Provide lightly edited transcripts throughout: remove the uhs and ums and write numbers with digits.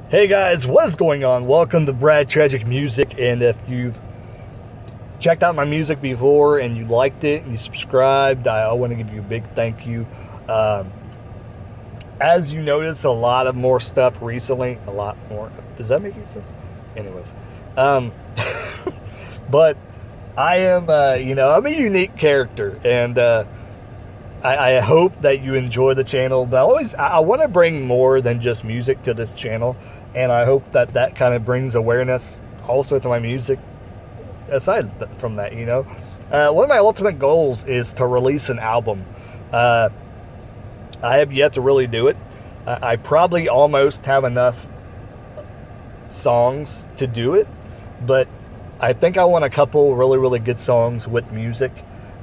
Hey guys, what is going on? Welcome to Brad Tragick Music, and if you've checked out my music before and you liked it and you subscribed, I want to give you a big thank you. Um, as you notice, a lot of more stuff recently, a lot more. Does that make any sense? Anyways, um, but I am, I'm a unique character, and I hope that you enjoy the channel. But I want to bring more than just music to this channel, and I hope that that kind of brings awareness also to my music. Aside from that, one of my ultimate goals is to release an album. Uh, I have yet to really do it. I probably almost have enough songs to do it, but I think I want a couple really, really good songs with music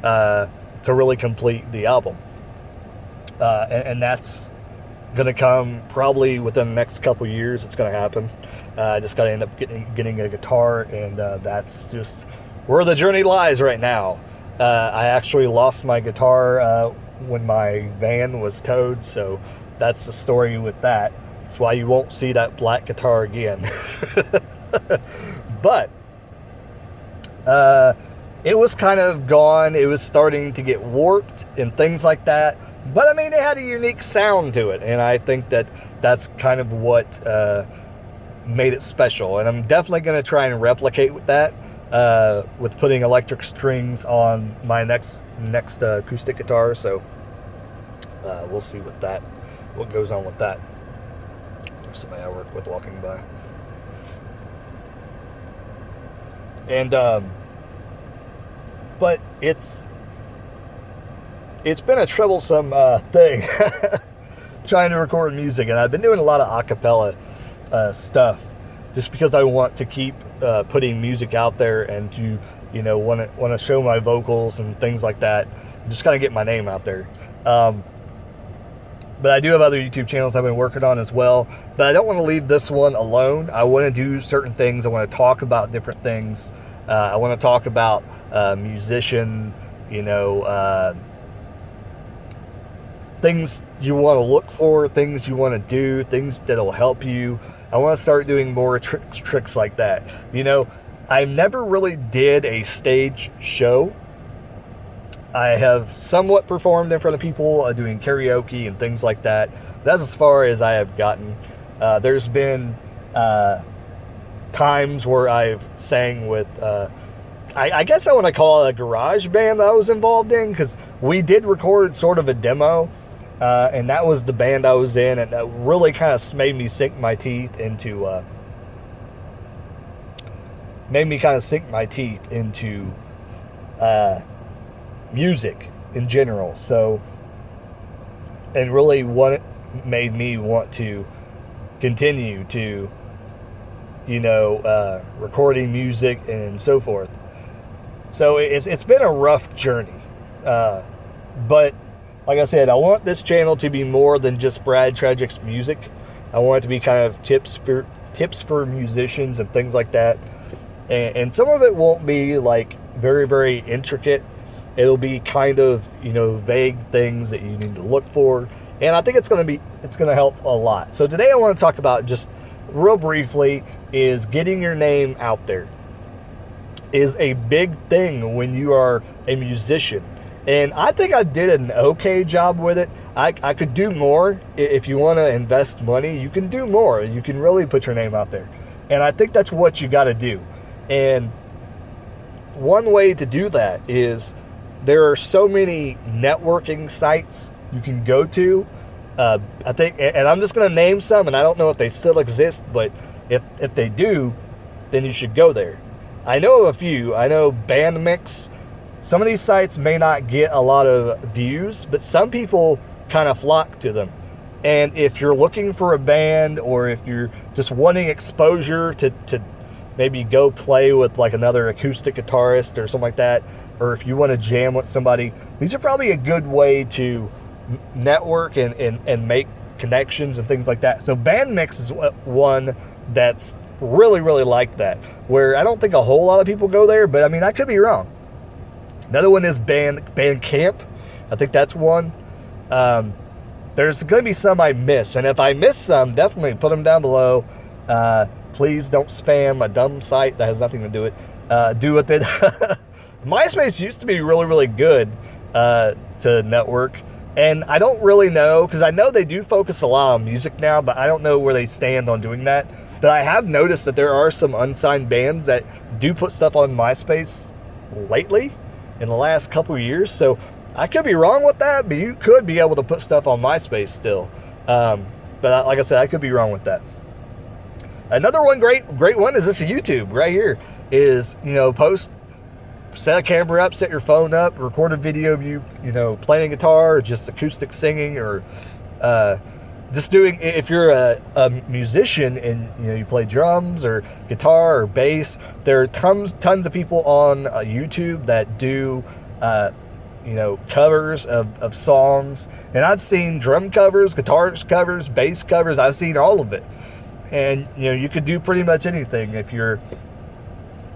to really complete the album. And that's going to come probably within the next couple years. It's going to happen. I just got to end up getting a guitar, and that's just where the journey lies right now. I actually lost my guitar when my van was towed, so that's the story with that. That's why you won't see that black guitar again. But it was kind of gone. It was starting to get warped and things like that. But I mean, it had a unique sound to it, and I think that that's kind of what made it special. And I'm definitely going to try and replicate with that, with putting electric strings on my next acoustic guitar. So we'll see what goes on with that. There's somebody I work with walking by, and but it's been a troublesome thing trying to record music, and I've been doing a lot of acapella stuff just because I want to keep putting music out there and to want to show my vocals and things like that. Just kind of get my name out there. But I do have other YouTube channels I've been working on as well. But I don't want to leave this one alone. I want to do certain things. I want to talk about different things. I want to talk about musician, things you want to look for, things you want to do, things that'll help you. I want to start doing more tricks like that. I never really did a stage show. I have somewhat performed in front of people doing karaoke and things like that. That's as far as I have gotten. There's been times where I've sang with, I guess I want to call it a garage band that I was involved in, because we did record sort of a demo, and that was the band I was in, and that really kind of made me sink my teeth into music in general. So, and really what it made me want to continue to, recording music and so forth. So it's been a rough journey. But like I said, I want this channel to be more than just Brad Tragick's music. I want it to be kind of tips for musicians and things like that. And some of it won't be like very, very intricate. It'll be kind of, vague things that you need to look for. And I think it's going to help a lot. So today I want to talk about, just real briefly, is getting your name out there is a big thing when you are a musician. And I think I did an okay job with it. I could do more. If you want to invest money, you can do more. You can really put your name out there. And I think that's what you got to do. And one way to do that is, there are so many networking sites you can go to. I think, and I'm just going to name some, and I don't know if they still exist, but if they do, then you should go there. I know of a few. I know Bandmix. Some of these sites may not get a lot of views, but some people kind of flock to them. And if you're looking for a band, or if you're just wanting exposure to maybe go play with like another acoustic guitarist or something like that, or if you want to jam with somebody, these are probably a good way to network and make connections and things like that. So Bandmix is one that's really, really like that, where I don't think a whole lot of people go there, but I mean, I could be wrong. Another one is Bandcamp. I think that's one. There's going to be some I miss, and if I miss some, definitely put them down below. Please don't spam a dumb site that has nothing to do with it. MySpace used to be really, really good to network. And I don't really know, because I know they do focus a lot on music now, but I don't know where they stand on doing that. But I have noticed that there are some unsigned bands that do put stuff on MySpace lately, in the last couple of years. So I could be wrong with that, but you could be able to put stuff on MySpace still. But like I said, I could be wrong with that. Another one, great one, is this YouTube right here. Is, set a camera up, set your phone up, record a video of you, playing guitar, or just acoustic singing, or just doing, if you're a musician and you play drums or guitar or bass, there are tons of people on YouTube that do covers of songs. And I've seen drum covers, guitar covers, bass covers. I've seen all of it. And you could do pretty much anything if you're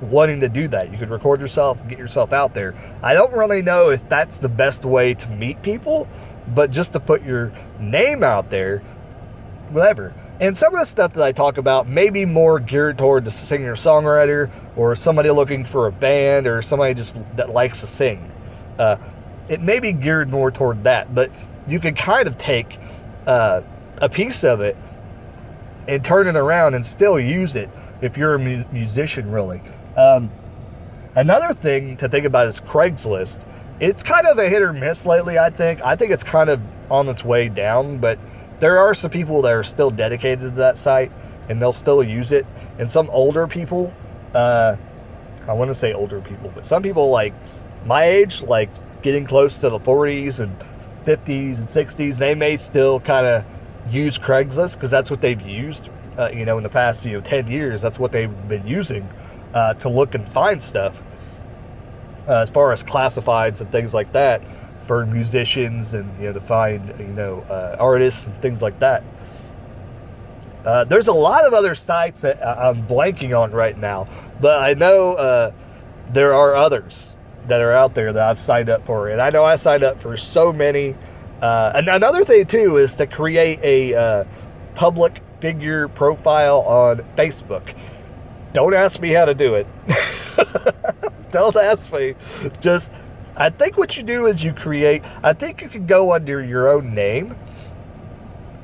wanting to do that. You could record yourself, get yourself out there. I don't really know if that's the best way to meet people, but just to put your name out there, whatever. And some of the stuff that I talk about may be more geared toward the singer-songwriter, or somebody looking for a band, or somebody just that likes to sing. It may be geared more toward that, but you can kind of take a piece of it and turn it around and still use it if you're a musician, really. Another thing to think about is Craigslist. It's kind of a hit or miss lately, I think. I think it's kind of on its way down, but there are some people that are still dedicated to that site, and they'll still use it. And some older people, I want to say older people, but some people like my age, like getting close to the 40s and 50s and 60s, they may still kind of use Craigslist because that's what they've used, in the past 10 years. That's what they've been using to look and find stuff, as far as classifieds and things like that for musicians, and to find artists and things like that. There's a lot of other sites that I'm blanking on right now, but I know there are others that are out there that I've signed up for, and I know I signed up for so many. And another thing too is to create a public figure profile on Facebook. Don't ask me how to do it. Don't ask me. Just, I think what you do is I think you can go under your own name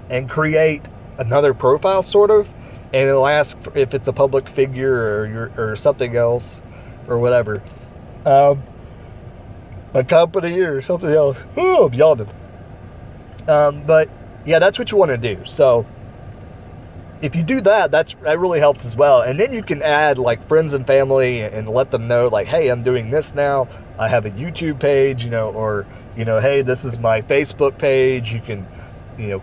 and create another profile, sort of, and it'll ask if it's a public figure or something else or whatever. A company or something else. Oh, I'm yawning. But yeah, that's what you want to do. So if you do that, that really helps as well. And then you can add like friends and family and let them know, like, hey, I'm doing this now. I have a YouTube page, or hey, this is my Facebook page. You can,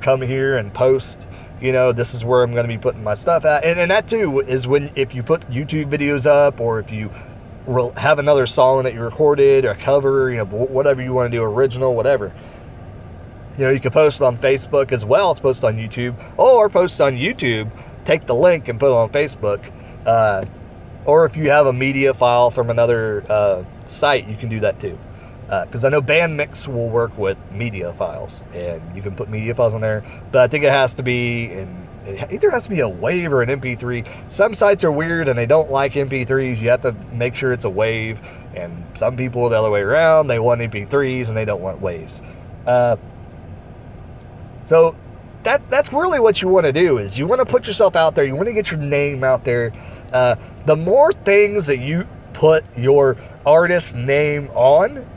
come here and post. This is where I'm going to be putting my stuff at. And that too is if you put YouTube videos up, or if you have another song that you recorded, or a cover, whatever you want to do, original, whatever. You can post it on Facebook as well as post it on YouTube, or post on YouTube, take the link and put it on Facebook. Or if you have a media file from another site, you can do that too. Because I know Bandmix will work with media files, and you can put media files on there. But I think it has to be it either has to be a WAV or an MP3. Some sites are weird and they don't like MP3s. You have to make sure it's a WAV. And some people, the other way around, they want MP3s and they don't want WAVs. So that's really what you want to do, is you want to put yourself out there. You want to get your name out there. The more things that you put your artist name on,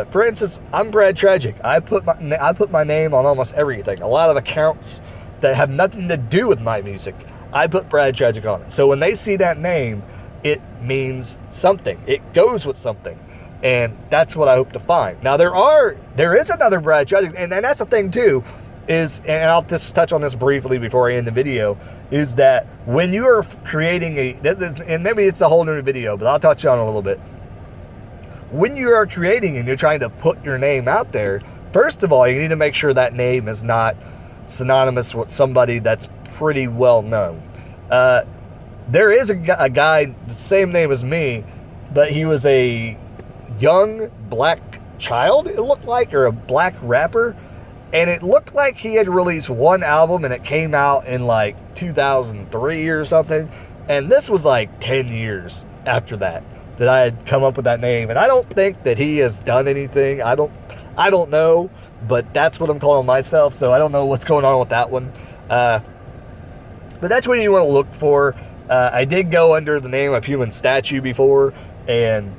for instance, I'm Brad Tragick. I put my name on almost everything. A lot of accounts that have nothing to do with my music, I put Brad Tragick on it. So when they see that name, it means something. It goes with something. And that's what I hope to find. Now there is another Brad Tragick, and that's the thing too, and I'll just touch on this briefly before I end the video, is that when you are creating and maybe it's a whole new video, but I'll touch on it a little bit. When you are creating and you're trying to put your name out there, first of all, you need to make sure that name is not synonymous with somebody that's pretty well known. There is a guy, the same name as me, but he was a young black child, it looked like, or a black rapper. And it looked like he had released one album and it came out in like 2003 or something. And this was like 10 years after that I had come up with that name. And I don't think that he has done anything. I don't know, but that's what I'm calling myself. So I don't know what's going on with that one. But that's what you want to look for. I did go under the name of Human Statue before, and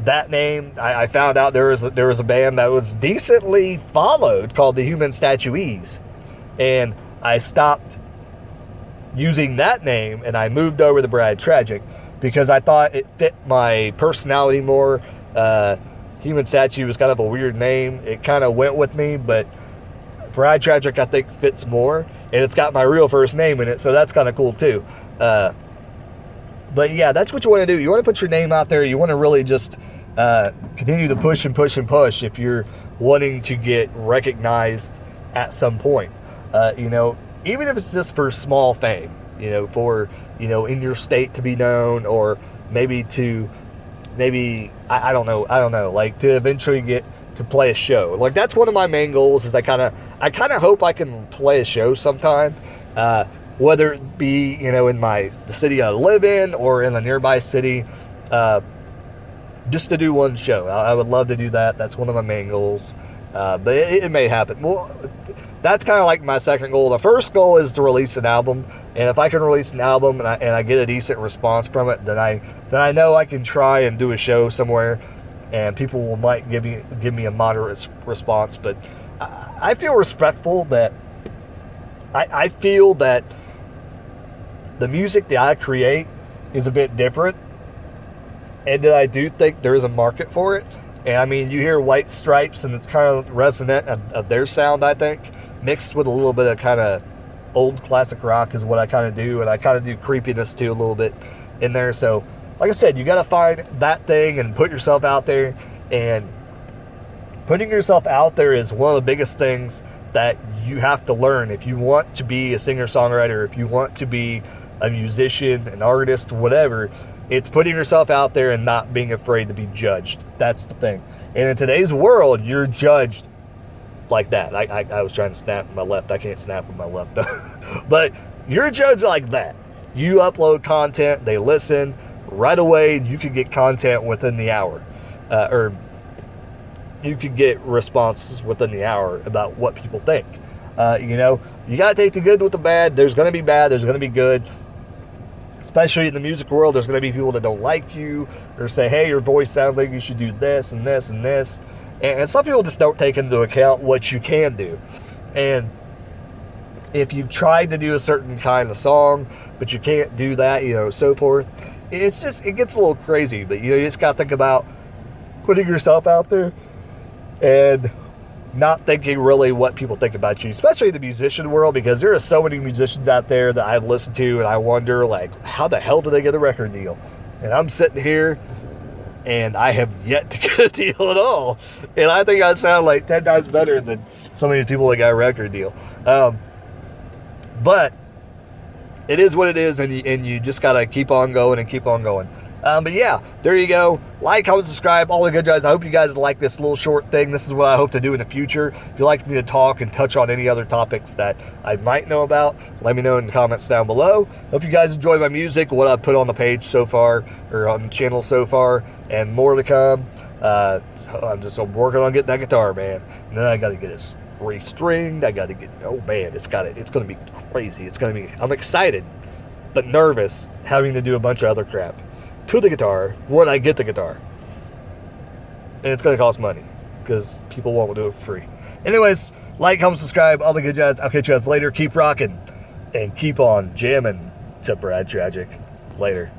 that name, I found out there was a band that was decently followed called the Human Statuees, and I stopped using that name and I moved over to Brad Tragick because I thought it fit my personality more. Human Statue was kind of a weird name. It kind of went with me, but Brad Tragick I think fits more, and it's got my real first name in it, so that's kind of cool too. But yeah, that's what you want to do. You want to put your name out there. You want to really just continue to push and push and push if you're wanting to get recognized at some point. Even if it's just for small fame, for, in your state to be known, or maybe I don't know, like to eventually get to play a show. Like that's one of my main goals is I kind of hope I can play a show sometime. Whether it be, in the city I live in or in a nearby city, just to do one show. I would love to do that. That's one of my main goals. But it may happen. Well, that's kind of like my second goal. The first goal is to release an album. And if I can release an album and I get a decent response from it, then I know I can try and do a show somewhere and people might give me a moderate response. But I feel respectful that I feel that the music that I create is a bit different, and that I do think there is a market for it. And I mean, you hear White Stripes, and it's kind of resonant of their sound, I think, mixed with a little bit of kind of old classic rock is what I kind of do, and I kind of do creepiness too a little bit in there. So, like I said, you got to find that thing and put yourself out there. And putting yourself out there is one of the biggest things that you have to learn if you want to be a singer-songwriter, if you want to be a musician, an artist, whatever. It's putting yourself out there and not being afraid to be judged. That's the thing. And in today's world, you're judged like that. I was trying to snap with my left. I can't snap with my left though. But you're judged like that. You upload content, they listen. Right away, you could get content within the hour. Or you could get responses within the hour about what people think. You got to take the good with the bad. There's going to be bad. There's going to be good. Especially in the music world, there's going to be people that don't like you or say, hey, your voice sounds like you should do this and this and this. And some people just don't take into account what you can do. And if you've tried to do a certain kind of song, but you can't do that, so forth, it gets a little crazy. But, you just got to think about putting yourself out there and not thinking really what people think about you, especially in the musician world, because there are so many musicians out there that I've listened to and I wonder, like, how the hell do they get a record deal? And I'm sitting here and I have yet to get a deal at all. And I think I sound like 10 times better than some of these people that got a record deal. But it is what it is, and you just got to keep on going and keep on going. But yeah, there you go. Like, comment, subscribe, all the good guys. I hope you guys like this little short thing. This is what I hope to do in the future. If you'd like me to talk and touch on any other topics that I might know about, let me know in the comments down below. Hope you guys enjoy my music, what I put on the page so far, or on the channel so far, and more to come. So I'm working on getting that guitar, man. And then I got to get it restringed. I got to get, oh man, it's going to be crazy. I'm excited, but nervous having to do a bunch of other crap to the guitar when I get the guitar. And it's going to cost money because people won't do it for free. Anyways, like, comment, subscribe, all the good jazz. I'll catch you guys later. Keep rocking and keep on jamming to Brad Tragick. Later.